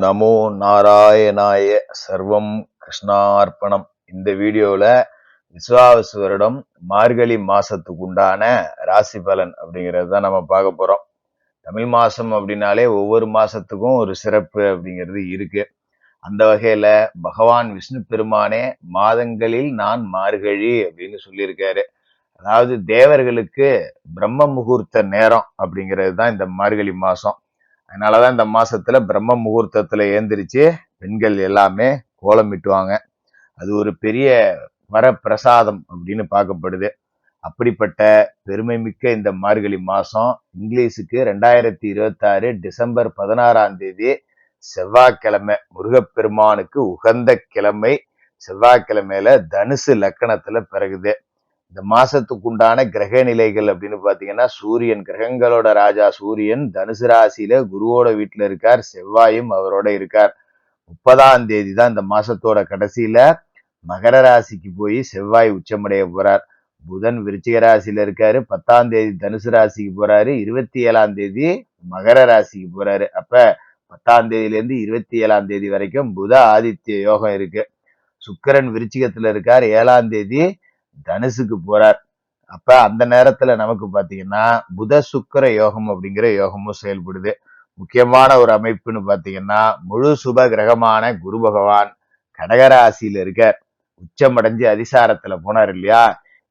நமோ நாராயணாய. சர்வம் கிருஷ்ணார்ப்பணம். இந்த வீடியோல விஸ்வாவசு வருடம் மார்கழி மாசத்துக்கு உண்டான ராசி பலன் அப்படிங்கிறது தான் நம்ம பார்க்க போறோம். தமிழ் மாசம் அப்படின்னாலே ஒவ்வொரு மாசத்துக்கும் ஒரு சிறப்பு அப்படிங்கிறது இருக்கு. அந்த வகையில பகவான் விஷ்ணு பெருமானே மாதங்களில் நான் மார்கழி அப்படின்னு சொல்லியிருக்காரு. அதாவது தேவர்களுக்கு பிரம்ம முகூர்த்த நேரம் அப்படிங்கிறது தான் இந்த மார்கழி மாசம். அதனாலதான் இந்த மாசத்துல பிரம்ம முகூர்த்தத்துல ஏந்திரிச்சு பெண்கள் எல்லாமே கோலமிட்டுவாங்க. அது ஒரு பெரிய வரப்பிரசாதம் அப்படின்னு பார்க்கப்படுது. அப்படிப்பட்ட பெருமை மிக்க இந்த மார்கழி மாசம் இங்கிலீஷுக்கு 2026 டிசம்பர் 16ஆம் தேதி செவ்வாய்க்கிழமை, முருகப்பெருமானுக்கு உகந்த கிழமை. செவ்வாய்க்கிழமையில தனுசு லக்கணத்துல பிறகுது. இந்த மாசத்துக்கு உண்டான கிரக நிலைகள் அப்படின்னு பாத்தீங்கன்னா, சூரியன், கிரகங்களோட ராஜா சூரியன் தனுசு ராசியில குருவோட வீட்டுல இருக்கார். செவ்வாயும் அவரோட இருக்கார். 30ஆம் தேதி தான் இந்த மாசத்தோட கடைசியில மகர ராசிக்கு போய் செவ்வாய் உச்சமடைய போறார். புதன் விருச்சிக ராசியில இருக்காரு. 10ஆம் தேதி தனுசு ராசிக்கு போறாரு. 27ஆம் தேதி மகர ராசிக்கு போறாரு. அப்ப 10ஆம் தேதியில இருந்து 27ஆம் தேதி வரைக்கும் புத ஆதித்ய யோகம் இருக்கு. சுக்கிரன் விருச்சிகத்துல இருக்கார். 7ஆம் தேதி தனுசுக்கு போறார். அப்ப அந்த நேரத்துல நமக்கு பாத்தீங்கன்னா புத சுக்கிர யோகம் அப்படிங்கிற யோகமும் செயல்படுது. முக்கியமான ஒரு அமைப்புன்னு பாத்தீங்கன்னா, முழு சுப கிரகமான குரு பகவான் கடகராசியில இருக்கார். உச்சமடைஞ்சு அதிசாரத்துல போனார் இல்லையா?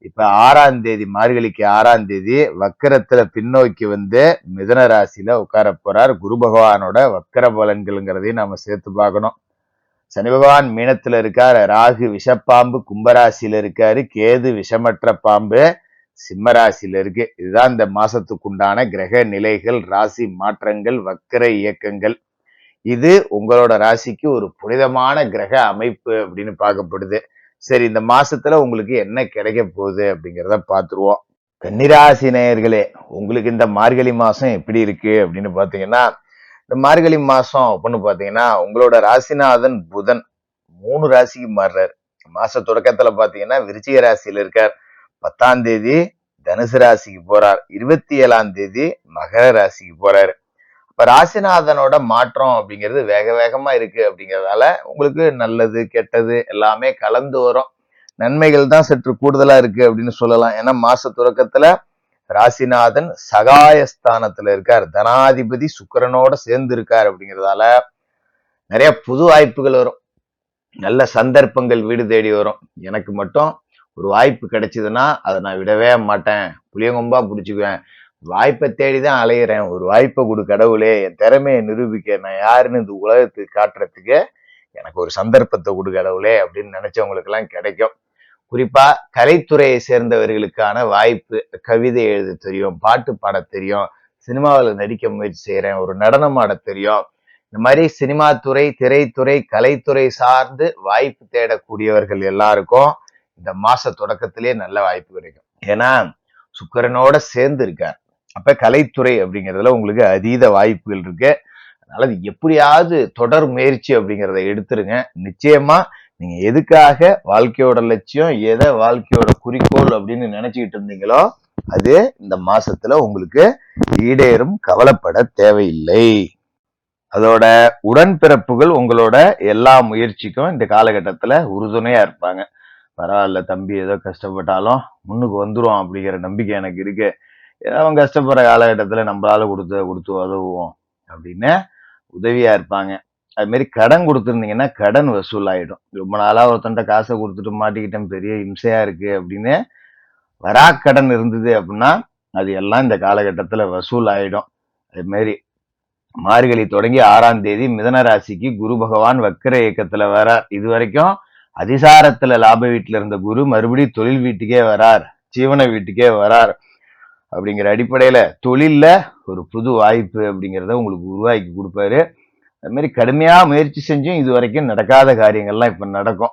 இப்ப 6ஆம் தேதி, மார்கழிக்கு 6ஆம் தேதி வக்கரத்துல பின்னோக்கி வந்து மிதுன ராசியில உட்கார போறார். குரு பகவானோட வக்கர பலன்கள்ங்கிறதையும் நாம சேர்த்து பார்க்கணும். சனி பகவான் மீனத்துல இருக்கார். ராகு விஷப்பாம்பு கும்பராசியில இருக்காரு. கேது விஷமற்ற பாம்பு சிம்மராசியில இருக்கு. இதுதான் இந்த மாசத்துக்கு உண்டான கிரக நிலைகள், ராசி மாற்றங்கள், வக்கர இயக்கங்கள். இது உங்களோட ராசிக்கு ஒரு புனிதமான கிரக அமைப்பு அப்படின்னு பார்க்கப்படுது. சரி, இந்த மாசத்துல உங்களுக்கு என்ன கிடைக்க போகுது அப்படிங்கிறத பார்த்துருவோம். கன்னிராசி நேயர்களே, உங்களுக்கு இந்த மார்கழி மாசம் எப்படி இருக்கு அப்படின்னு பாத்தீங்கன்னா, இந்த மார்கழி மாசம் அப்படின்னு பாத்தீங்கன்னா உங்களோட ராசிநாதன் புதன் 3 ராசிக்கு மாறுறாரு. மாச தொடக்கத்துல பாத்தீங்கன்னா விருச்சிக ராசியில இருக்கார். 10ஆம் தேதி தனுசு ராசிக்கு போறார். 27ஆம் தேதி மகர ராசிக்கு போறாரு. இப்ப ராசிநாதனோட மாற்றம் அப்படிங்கிறது வேக வேகமா இருக்கு. அப்படிங்கறதால உங்களுக்கு நல்லது கெட்டது எல்லாமே கலந்து வரும். நன்மைகள் தான் சற்று கூடுதலா இருக்கு அப்படின்னு சொல்லலாம். ஏன்னா மாச தொடக்கத்துல ராசிநாதன் சகாயஸ்தானத்துல இருக்கார். தனாதிபதி சுக்கிரனோட சேர்ந்து இருக்கார். அப்படிங்கிறதால நிறைய புது வாய்ப்புகள் வரும். நல்ல சந்தர்ப்பங்கள் வீடு தேடி வரும். எனக்கு மட்டும் ஒரு வாய்ப்பு கிடைச்சதுன்னா அதை நான் விடவே மாட்டேன், புளியங்கொம்பா பிடிச்சுக்குவேன். வாய்ப்பை தேடிதான் அலையிறேன். ஒரு வாய்ப்பை கொடு கடவுளே, என் திறமையை நிரூபிக்க, நான் யாருன்னு இந்த உலகத்துக்கு காட்டுறதுக்கு எனக்கு ஒரு சந்தர்ப்பத்தை கொடு கடவுளே அப்படின்னு நினைச்சவங்களுக்கு எல்லாம் கிடைக்கும். குறிப்பா கலைத்துறையை சேர்ந்தவர்களுக்கான வாய்ப்பு. கவிதை எழுத தெரியும், பாட்டு பாட தெரியும், சினிமாவில் நடிக்க முயற்சி செய்யறேன், ஒரு நடனம் ஆட தெரியும். இந்த மாதிரி சினிமா துறை, திரைத்துறை, கலைத்துறை சார்ந்து வாய்ப்பு தேடக்கூடியவர்கள் எல்லாருக்கும் இந்த மாச தொடக்கத்திலேயே நல்ல வாய்ப்பு கிடைக்கும். ஏன்னா சுக்கிரனோட சேர்ந்து இருக்கார். அப்ப கலைத்துறை அப்படிங்கிறதுல உங்களுக்கு அதீத வாய்ப்புகள் இருக்கு. அதனால எப்படியாவது தொடர் முயற்சி அப்படிங்கிறத எடுத்துருங்க. நிச்சயமா நீங்க எதுக்காக வாழ்க்கையோட லட்சியம், எதை வாழ்க்கையோட குறிக்கோள் அப்படின்னு நினைச்சுக்கிட்டு இருந்தீங்களோ அது இந்த மாசத்துல உங்களுக்கு ஈடேறும். கவலைப்பட தேவையில்லை. அதோட உடன்பிறப்புகள் உங்களோட எல்லா முயற்சிக்கும் இந்த காலகட்டத்துல உறுதுணையா இருப்பாங்க. பரவாயில்ல தம்பி, ஏதோ கஷ்டப்பட்டாலும் முன்னுக்கு வந்துரும் அப்படிங்கிற நம்பிக்கை எனக்கு இருக்கு. ஏதோ அவன் கஷ்டப்படுற காலகட்டத்துல நம்மளால கொடுத்து உதவுவோம் அப்படின்னு உதவியா இருப்பாங்க. அது மாதிரி கடன் கொடுத்துருந்தீங்கன்னா கடன் வசூல் ஆயிடும். ரொம்ப நாளா ஒருத்தன்ட்ட காசை கொடுத்துட்டு மாட்டிக்கிட்டேன், பெரிய இம்சையா இருக்கு அப்படின்னு வராக்கடன் இருந்தது அப்படின்னா அது எல்லாம் இந்த காலகட்டத்துல வசூல் ஆயிடும். அது மாதிரி மார்கழி தொடங்கி 6ஆம் தேதி மிதன ராசிக்கு குரு பகவான் வக்கர இயக்கத்துல வரார். இது வரைக்கும் அதிசாரத்துல லாப வீட்டுல இருந்த குரு மறுபடியும் தொழில் வீட்டுக்கே வரார், ஜீவன வீட்டுக்கே வரார். அப்படிங்கிற அடிப்படையில தொழில்ல ஒரு புது வாய்ப்பு அப்படிங்கிறத உங்களுக்கு உருவாக்கி கொடுப்பாரு. அது மாதிரி கடுமையா முயற்சி செஞ்சும் இது வரைக்கும் நடக்காத காரியங்கள்லாம் இப்ப நடக்கும்.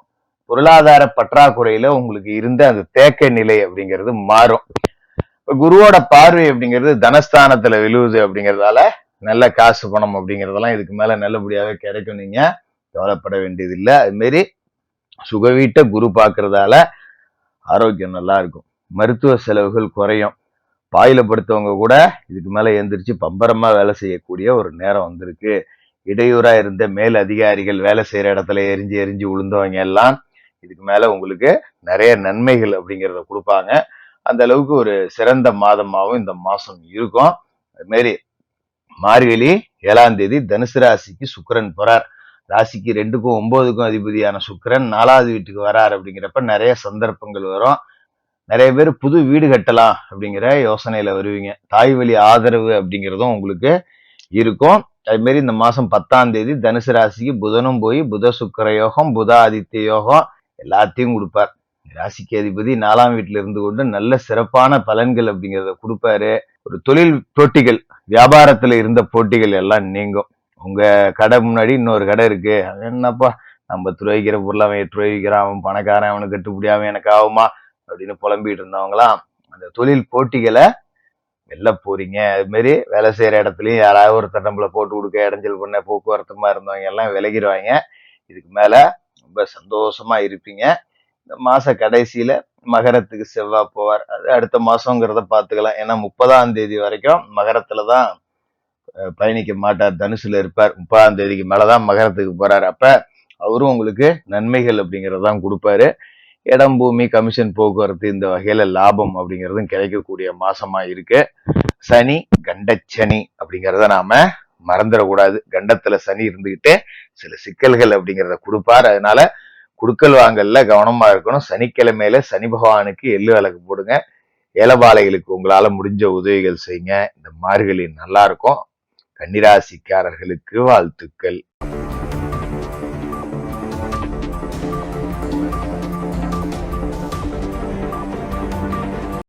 பொருளாதார பற்றாக்குறையில உங்களுக்கு இருந்த அந்த தேக்க நிலை அப்படிங்கிறது மாறும். இப்ப குருவோட பார்வை அப்படிங்கிறது தனஸ்தானத்துல விழுவுது. அப்படிங்கறதால நல்ல காசு பணம் அப்படிங்கறதெல்லாம் இதுக்கு மேல நல்லபடியாவே கிடைக்கும். நீங்க கவலைப்பட வேண்டியது இல்லை. அது மாதிரி சுகவீட்ட குரு பாக்குறதால ஆரோக்கியம் நல்லா இருக்கும். மருத்துவ செலவுகள் குறையும். பாயில படுத்தவங்க கூட இதுக்கு மேல எந்திரிச்சு பம்பரமா வேலை செய்யக்கூடிய ஒரு நேரம் வந்திருக்கு. இடையூறா இருந்த மேல் அதிகாரிகள், வேலை செய்யற இடத்துல எரிஞ்சு எரிஞ்சு விழுந்தவங்க எல்லாம் இதுக்கு மேல உங்களுக்கு நிறைய நன்மைகள் அப்படிங்கிறத கொடுப்பாங்க. அந்த அளவுக்கு ஒரு சிறந்த மாதமாகவும் இந்த மாசம் இருக்கும். அது மாதிரி மார்கழி 7ஆம் தேதி தனுசு ராசிக்கு சுக்கிரன் போறார். ராசிக்கு 2க்கும் 9க்கும் அதிபதியான சுக்கிரன் 4வது வீட்டுக்கு வரார். அப்படிங்கிறப்ப நிறைய சந்தர்ப்பங்கள் வரும். நிறைய பேர் புது வீடு கட்டலாம் அப்படிங்கிற யோசனையில வருவீங்க. தாய் வழி ஆதரவு அப்படிங்கிறதும் உங்களுக்கு இருக்கும். அது மாதிரி இந்த மாசம் 10ஆம் தேதி தனுசு ராசிக்கு புதனும் போய் புத சுக்கிர யோகம், புத ஆதித்ய யோகம் எல்லாத்தையும் கொடுப்பார். ராசிக்கு அதிபதி 4ஆம் வீட்டுல இருந்து கொண்டு நல்ல சிறப்பான பலன்கள் அப்படிங்கிறத கொடுப்பாரு. ஒரு தொழில் போட்டிகள், வியாபாரத்துல இருந்த போட்டிகள் எல்லாம் நீங்கும். உங்க கடை முன்னாடி இன்னொரு கடை இருக்கு, அது என்னப்பா நம்ம துறைவிக்கிற பொருள் அவன் 8 ரூபாய் விற்கிறான், அவன் பணக்காரன், அவனுக்கு கட்டுப்படியாம எனக்கு ஆகுமா அப்படின்னு புலம்பிட்டு இருந்தவங்களாம் அந்த தொழில் போட்டிகளை வெல்ல போறீங்க. அது மாதிரி வேலை செய்யற இடத்துலயும் யாராவது ஒரு தட்டம்புல போட்டு கொடுக்க இடைஞ்சல் பண்ண போக்குவரத்துமா இருந்தவங்க எல்லாம் விலகிடுவாங்க. இதுக்கு மேல ரொம்ப சந்தோஷமா இருப்பீங்க. இந்த மாச கடைசியில மகரத்துக்கு செவ்வாய் போவார். அது அடுத்த மாசங்கிறத பாத்துக்கலாம். ஏன்னா 30ஆம் தேதி வரைக்கும் மகரத்துலதான் பயணிக்க மாட்டார், தனுசுல இருப்பார். 30ஆம் தேதிக்கு மேலதான் மகரத்துக்கு போறாரு. அப்ப அவரும் உங்களுக்கு நன்மைகள் அப்படிங்கறதான் கொடுப்பாரு. இடம், பூமி, கமிஷன், போக்குவரத்து இந்த வகையில லாபம் அப்படிங்கிறதும் கிடைக்கக்கூடிய மாசமா இருக்கு. சனி கண்டச்சனி அப்படிங்கிறத நாம மறந்துடக்கூடாது. கண்டத்துல சனி இருந்துகிட்டு சில சிக்கல்கள் அப்படிங்கிறத கொடுப்பார். அதனால குடுக்கல் வாங்கல்ல கவனமா இருக்கணும். சனிக்கிழமையில சனி பகவானுக்கு எள்ளு விளக்கு போடுங்க. ஏலபாளைகளுக்கு உங்களால முடிஞ்ச உதவிகள் செய்யுங்க. இந்த மார்கழி நல்லா இருக்கும். கன்னிராசிக்காரர்களுக்கு வாழ்த்துக்கள்.